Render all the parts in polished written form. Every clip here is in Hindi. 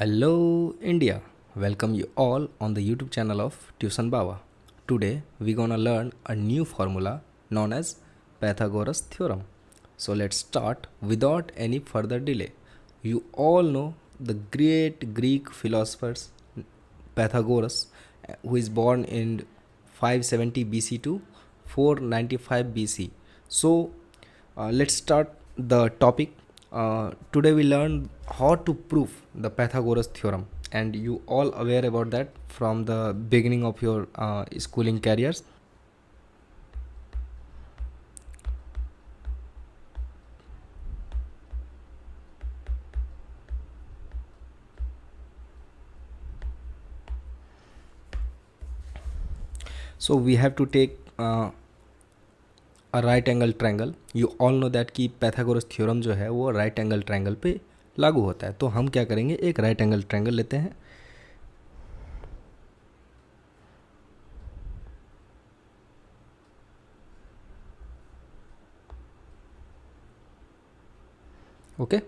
Hello India, welcome you all on the YouTube channel of Tuition Baba. Today we're gonna learn a new formula known as Pythagoras theorem. So let's start without any further delay. You all know the great Greek philosophers Pythagoras, who is born in 570 BC to 495 BC. So let's start the topic. Today we learn how to prove the Pythagoras theorem, and you all aware about that from the beginning of your schooling careers. So we have to take right angle triangle. You all know that कि पैथागोरस थ्योरम जो है वो राइट एंगल ट्रायंगल पे लागू होता है. तो हम क्या करेंगे, एक राइट एंगल ट्रायंगल लेते हैं. ओके,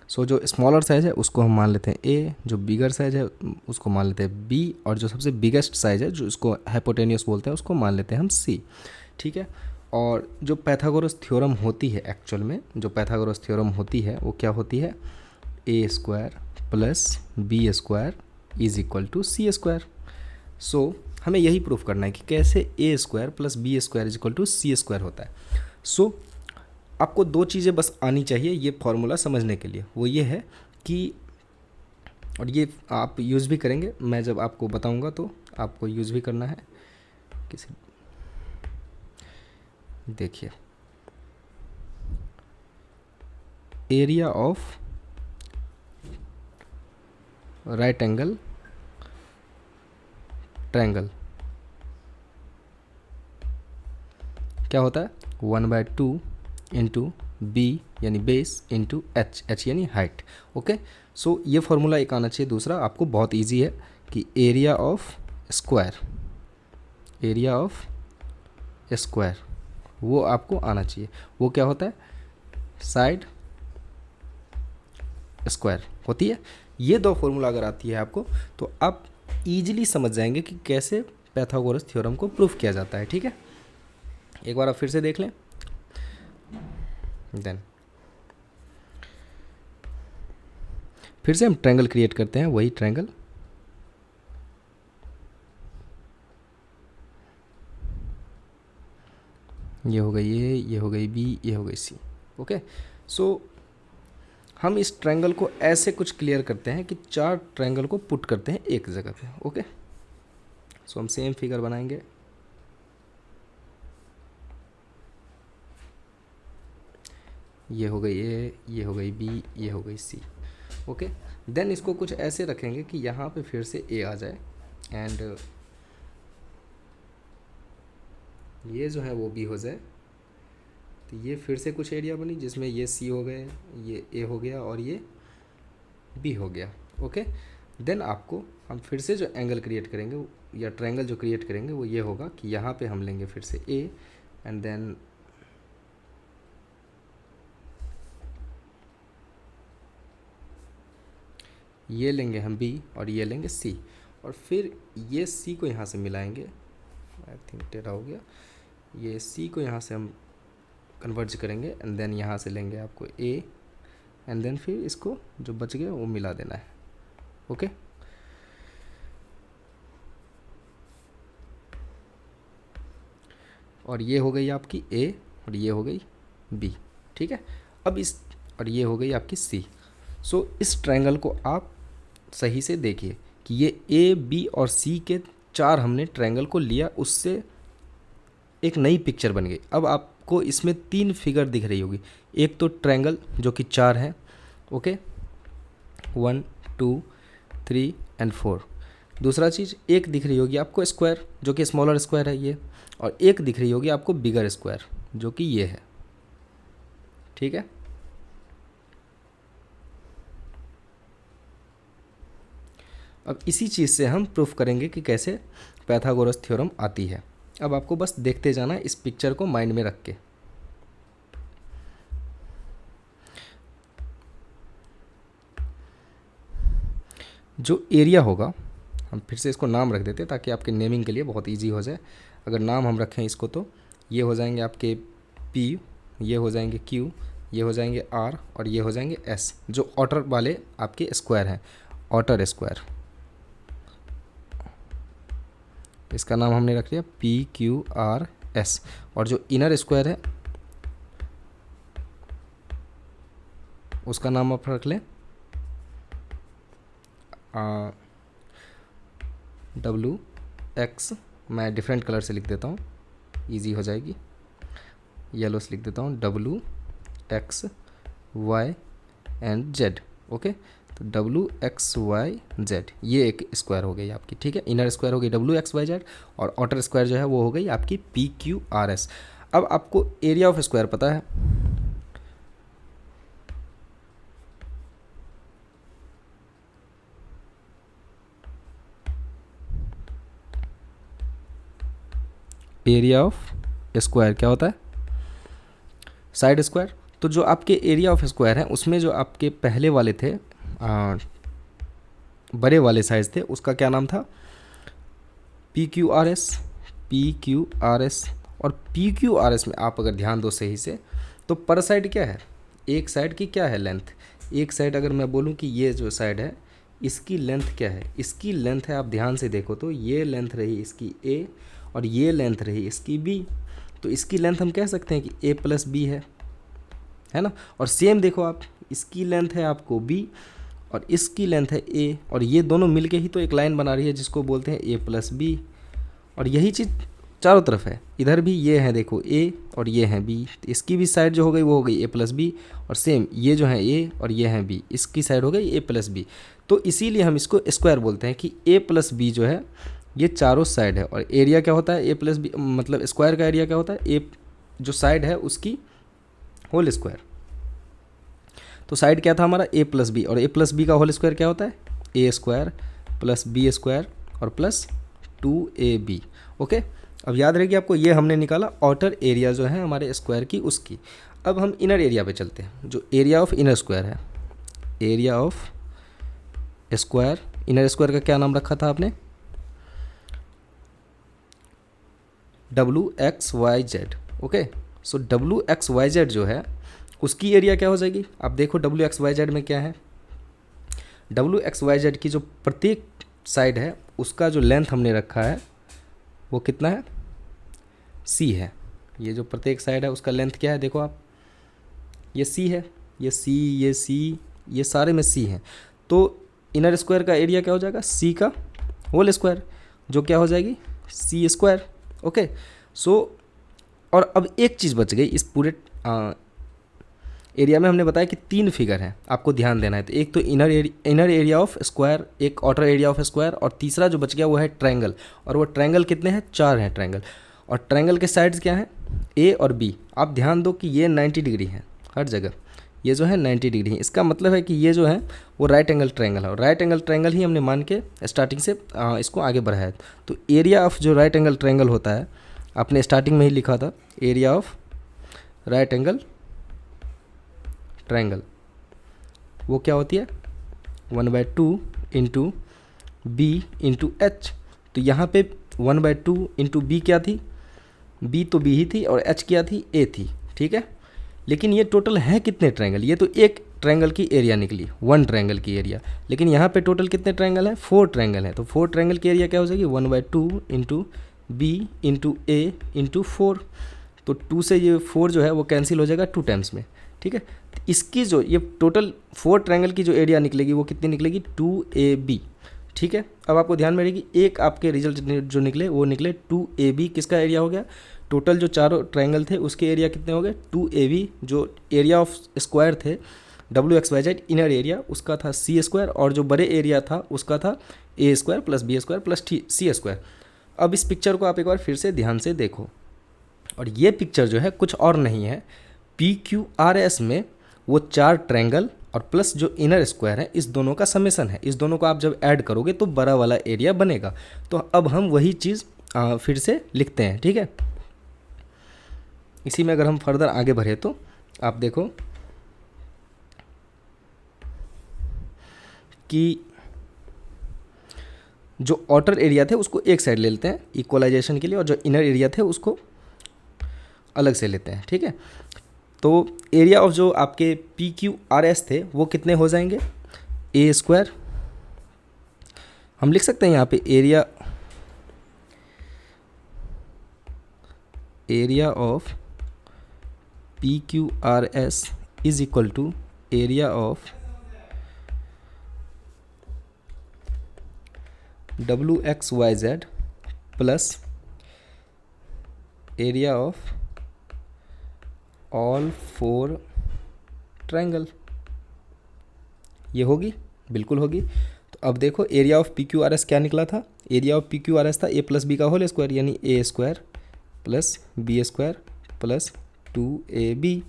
सो जो स्मॉलर साइज है उसको हम मान लेते हैं ए, जो बिगर साइज है उसको मान लेते हैं बी, और जो सबसे बिगेस्ट साइज है जो उसको हाइपोटेनियस बोलते हैं उसको मान लेते हैं हम सी. ठीक है. और जो पैथागोरस थ्योरम होती है, एक्चुअल में जो पैथागोरस थ्योरम होती है वो क्या होती है, A square plus B square is equal to C square. So हमें यही प्रूफ करना है कि कैसे A square plus B square is equal to C square होता है. सो आपको दो चीज़ें बस आनी चाहिए ये फॉर्मूला समझने के लिए. वो ये है कि, और ये आप यूज़ भी करेंगे, मैं जब आपको बताऊंगा तो आपको यूज़ भी करना है. किसी देखिए, area of right angle triangle क्या होता है, 1/2 इंटू बी यानी बेस इंटू एच, एच यानी हाइट. ओके, सो ये फॉर्मूला एक आना चाहिए. दूसरा आपको बहुत इजी है कि area of square, area of square वो आपको आना चाहिए. वो क्या होता है, साइड स्क्वायर होती है. ये दो फॉर्मूला अगर आती है आपको तो आप इजीली समझ जाएंगे कि कैसे पैथागोरस थ्योरम को प्रूफ किया जाता है. ठीक है, एक बार आप फिर से देख लें. देन फिर से हम ट्रायंगल क्रिएट करते हैं, वही ट्रायंगल. ये हो गई ए, ये हो गई बी, ये हो गई सी. ओके, सो हम इस ट्रायंगल को ऐसे कुछ क्लियर करते हैं कि चार ट्रायंगल को पुट करते हैं एक जगह पे. ओके, सो हम सेम फिगर बनाएंगे. ये हो गई ए, ये हो गई बी, ये हो गई सी. ओके, देन इसको कुछ ऐसे रखेंगे कि यहाँ पे फिर से ए आ जाए, एंड ये जो है वो बी हो जाए. तो ये फिर से कुछ एरिया बनी जिसमें ये सी हो गए, ये ए हो गया और ये बी हो गया. ओके, देन आपको हम फिर से जो एंगल क्रिएट करेंगे या ट्रायंगल जो क्रिएट करेंगे वो ये होगा कि यहाँ पे हम लेंगे फिर से ए, एंड देन ये लेंगे हम बी, और ये लेंगे सी, और फिर ये सी को यहाँ से मिलाएंगे. आई थिंक टेढ़ा हो गया. ये सी को यहाँ से हम कन्वर्ज करेंगे, एंड देन यहाँ से लेंगे आपको ए, एंड देन फिर इसको जो बच गया वो मिला देना है. ओके, और ये हो गई आपकी ए, और ये हो गई बी. ठीक है, अब इस, और ये हो गई आपकी सी. सो इस ट्रायंगल को आप सही से देखिए कि ये ए, बी और सी के चार हमने ट्रायंगल को लिया, उससे एक नई पिक्चर बन गई. अब आपको इसमें तीन फिगर दिख रही होगी. एक तो ट्रायंगल जो कि चार है. Okay, 1 2 3 and 4. दूसरा चीज़ एक दिख रही होगी आपको स्क्वायर जो कि स्मॉलर स्क्वायर है ये, और एक दिख रही होगी आपको बिगर स्क्वायर जो कि ये है. ठीक है, अब इसी चीज़ से हम प्रूफ करेंगे कि कैसे पैथागोरस थ्योरम आती है. अब आपको बस देखते जाना इस पिक्चर को माइंड में रख के. जो एरिया होगा, हम फिर से इसको नाम रख देते हैं ताकि आपके नेमिंग के लिए बहुत इजी हो जाए। अगर नाम हम रखें इसको तो ये हो जाएंगे आपके P, ये हो जाएंगे Q, ये हो जाएंगे R और ये हो जाएंगे S, जो ऑटर वाले आपके स्क्वायर हैं, ऑटर स्क्वायर। इसका नाम हमने रख लिया PQRS। और जो इनर स्क्वायर है उसका नाम आप रख लें WX। मैं डिफरेंट कलर से लिख देता हूँ, इजी हो जाएगी, येलो से लिख देता हूँ WX Y and Z। Okay, तो WXYZ ये एक स्क्वायर हो गई आपकी, ठीक है। इनर स्क्वायर हो गई WXYZ और आउटर स्क्वायर जो है वो हो गई आपकी PQRS। अब आपको एरिया ऑफ स्क्वायर पता है, एरिया ऑफ स्क्वायर क्या होता है, साइड स्क्वायर। तो जो आपके एरिया ऑफ स्क्वायर है उसमें जो आपके पहले वाले थे बड़े वाले साइज थे उसका क्या नाम था, PQRS। PQRS और PQRS में आप अगर ध्यान दो सही से तो पर साइड क्या है, एक साइड की क्या है लेंथ, एक साइड अगर मैं बोलूँ कि ये जो साइड है इसकी लेंथ क्या है, इसकी लेंथ है, आप ध्यान से देखो तो ये लेंथ रही इसकी A और ये लेंथ रही इसकी B, तो इसकी लेंथ हम कह सकते हैं कि A+B है ना। और सेम देखो आप, इसकी लेंथ है आपको B और इसकी लेंथ है A और ये दोनों मिलके ही तो एक लाइन बना रही है जिसको बोलते हैं A+B। और यही चीज़ चारों तरफ है, इधर भी ये है देखो A और ये है B, तो इसकी भी साइड जो हो गई वो हो गई A+B और सेम ये जो है A और ये है B, इसकी साइड हो गई A+B। तो इसीलिए हम इसको स्क्वायर बोलते हैं कि A+B जो है ये चारों साइड है। और एरिया क्या होता है A+B, मतलब स्क्वायर का एरिया क्या होता है, A जो साइड है उसकी होल स्क्वायर। तो साइड क्या था हमारा A+B और A+B का होल स्क्वायर क्या होता है A² + B² और +2AB। ओके, अब याद रहेगी आपको, ये हमने निकाला आउटर एरिया जो है हमारे स्क्वायर की उसकी। अब हम इनर एरिया पे चलते हैं, जो एरिया ऑफ इनर स्क्वायर है, area of square, inner square का क्या नाम रखा था आपने, WXYZ। ओके, सो WXYZ जो है उसकी एरिया क्या हो जाएगी, आप देखो WXYZ में क्या है, WXYZ की जो प्रत्येक साइड है उसका जो लेंथ हमने रखा है वो कितना है, C है। ये जो प्रत्येक साइड है उसका लेंथ क्या है, देखो आप, ये C है, ये C, ये C, ये सारे में C है। तो इनर स्क्वायर का एरिया क्या हो जाएगा, C का होल स्क्वायर, जो क्या हो जाएगी C²। ओके, सो और अब एक चीज़ बच गई इस पूरे एरिया में, हमने बताया कि 3 फिगर हैं, आपको ध्यान देना है। तो एक तो इनर एरिया ऑफ स्क्वायर, एक आउटर एरिया ऑफ स्क्वायर और तीसरा जो बच गया वो है ट्रायंगल। और वो ट्रायंगल कितने हैं, 4 हैं ट्रायंगल। और ट्रायंगल के साइड्स क्या हैं, A और B। आप ध्यान दो कि ये 90 डिग्री है हर जगह, ये जो है 90 डिग्री है। इसका मतलब है कि ये जो है वो राइट एंगल ट्रायंगल है और राइट एंगल ट्रायंगल ही हमने मान के स्टार्टिंग से इसको आगे बढ़ाया है। तो एरिया ऑफ जो राइट एंगल ट्रायंगल होता है, आपने स्टार्टिंग में ही लिखा था area of right angle triangle, वो क्या होती है 1/2 इंटू B इंटू H। तो यहाँ पे 1/2 इंटू B क्या थी, B तो B ही थी और H क्या थी, A थी, ठीक है। लेकिन ये टोटल है कितने ट्रायंगल, ये तो एक ट्रायंगल की एरिया निकली, 1 ट्रायंगल की एरिया। लेकिन यहाँ पे टोटल कितने ट्रायंगल हैं, 4 ट्रायंगल हैं। तो 4 ट्रायंगल की एरिया क्या हो जाएगी 1/2 into B into A into 4। तो 2 से ये 4 जो है वो कैंसिल हो जाएगा 2 टाइम्स में, ठीक है। इसकी जो ये टोटल 4 ट्रायंगल की जो एरिया निकलेगी वो कितनी निकलेगी 2AB, ठीक है। अब आपको ध्यान में रहेगी, एक आपके रिजल्ट जो निकले वो निकले 2AB, किसका एरिया हो गया, टोटल जो चारों ट्रायंगल थे उसके एरिया कितने हो गए 2AB। जो एरिया ऑफ स्क्वायर थे WXYZ इनर एरिया उसका था C² और जो बड़े एरिया था उसका था A² + B² + C²। अब इस पिक्चर को आप एक बार फिर से ध्यान से देखो, और ये पिक्चर जो है कुछ और नहीं है, PQRS में वो 4 ट्रायंगल और प्लस जो इनर स्क्वायर है इस दोनों का समेसन है। इस दोनों को आप जब ऐड करोगे तो बड़ा वाला एरिया बनेगा। तो अब हम वही चीज़ फिर से लिखते हैं, ठीक है। इसी में अगर हम फर्दर आगे बढ़े तो आप देखो कि जो आउटर एरिया थे उसको एक साइड ले लेते हैं इक्वलाइजेशन के लिए, और जो इनर एरिया थे उसको अलग से लेते हैं, ठीक है। तो एरिया ऑफ जो आपके PQRS थे वो कितने हो जाएंगे, ए स्क्वायर, हम लिख सकते हैं यहाँ पे area of PQRS is equal to area of WXYZ plus area of all 4 triangle. ये होगी, बिल्कुल होगी। तो अब देखो एरिया ऑफ PQRS क्या निकला था, एरिया ऑफ PQRS था A प्लस बी का होल स्क्वायर, यानी A square plus B square plus 2AB।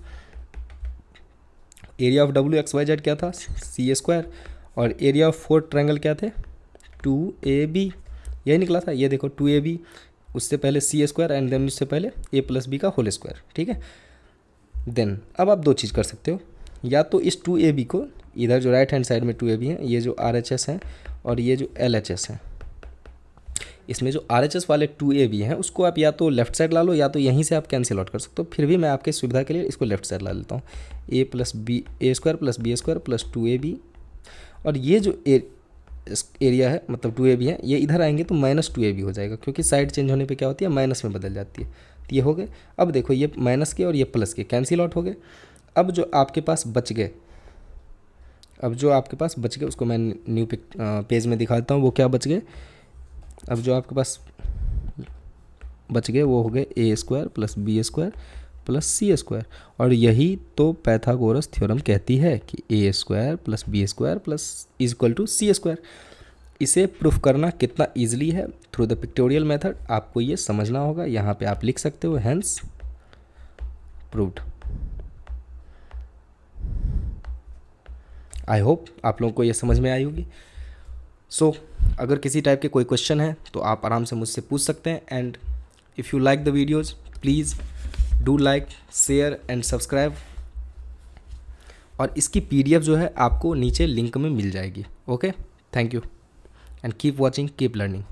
Area of WXYZ क्या था, C स्क्वायर, और एरिया ऑफ 4 ट्रायंगल क्या थे, 2AB। यही निकला था, ये देखो 2AB, उससे पहले C स्क्वायर एंड देन उससे पहले A प्लस बी का होल स्क्वायर, ठीक है। देन अब आप दो चीज़ कर सकते हो, या तो इस 2AB को इधर जो राइट हैंड साइड में 2AB है, ये जो RHS है और ये जो LHS है, इसमें जो RHS वाले 2AB हैं उसको आप या तो लेफ्ट साइड ला लो या तो यहीं से आप कैंसिल आउट कर सकते हो। फिर भी मैं आपके सुविधा के लिए इसको लेफ्ट साइड ला लेता हूँ, A square plus B square plus 2AB, और ये जो एरिया है मतलब 2AB है, ये इधर आएंगे तो माइनस 2AB हो जाएगा, क्योंकि साइड चेंज होने पे क्या होती है, माइनस में बदल जाती है। तो ये हो गए। अब देखो ये माइनस के और ये प्लस के कैंसिल आउट हो गए। अब जो आपके पास बच गए, उसको मैं न्यू पेज में दिखा देता हूँ वो क्या बच गए। अब जो आपके पास बच गए वो हो गए A square plus B square प्लस C स्क्वायर, और यही तो पैथागोरस थ्योरम कहती है कि A square plus B square plus is equal to C square. इसे प्रूफ करना कितना ईजिली है, थ्रू द पिक्टोरियल मेथड आपको ये समझना होगा। यहाँ पे आप लिख सकते हो हेंस प्रूव्ड। आई होप आप लोगों को ये समझ में आई होगी। सो अगर किसी टाइप के कोई क्वेश्चन है तो आप आराम से मुझसे पूछ सकते हैं। And if you like the videos please do like, share and subscribe. और इसकी PDF जो है आपको नीचे लिंक में मिल जाएगी। Okay, thank you and keep watching, keep learning.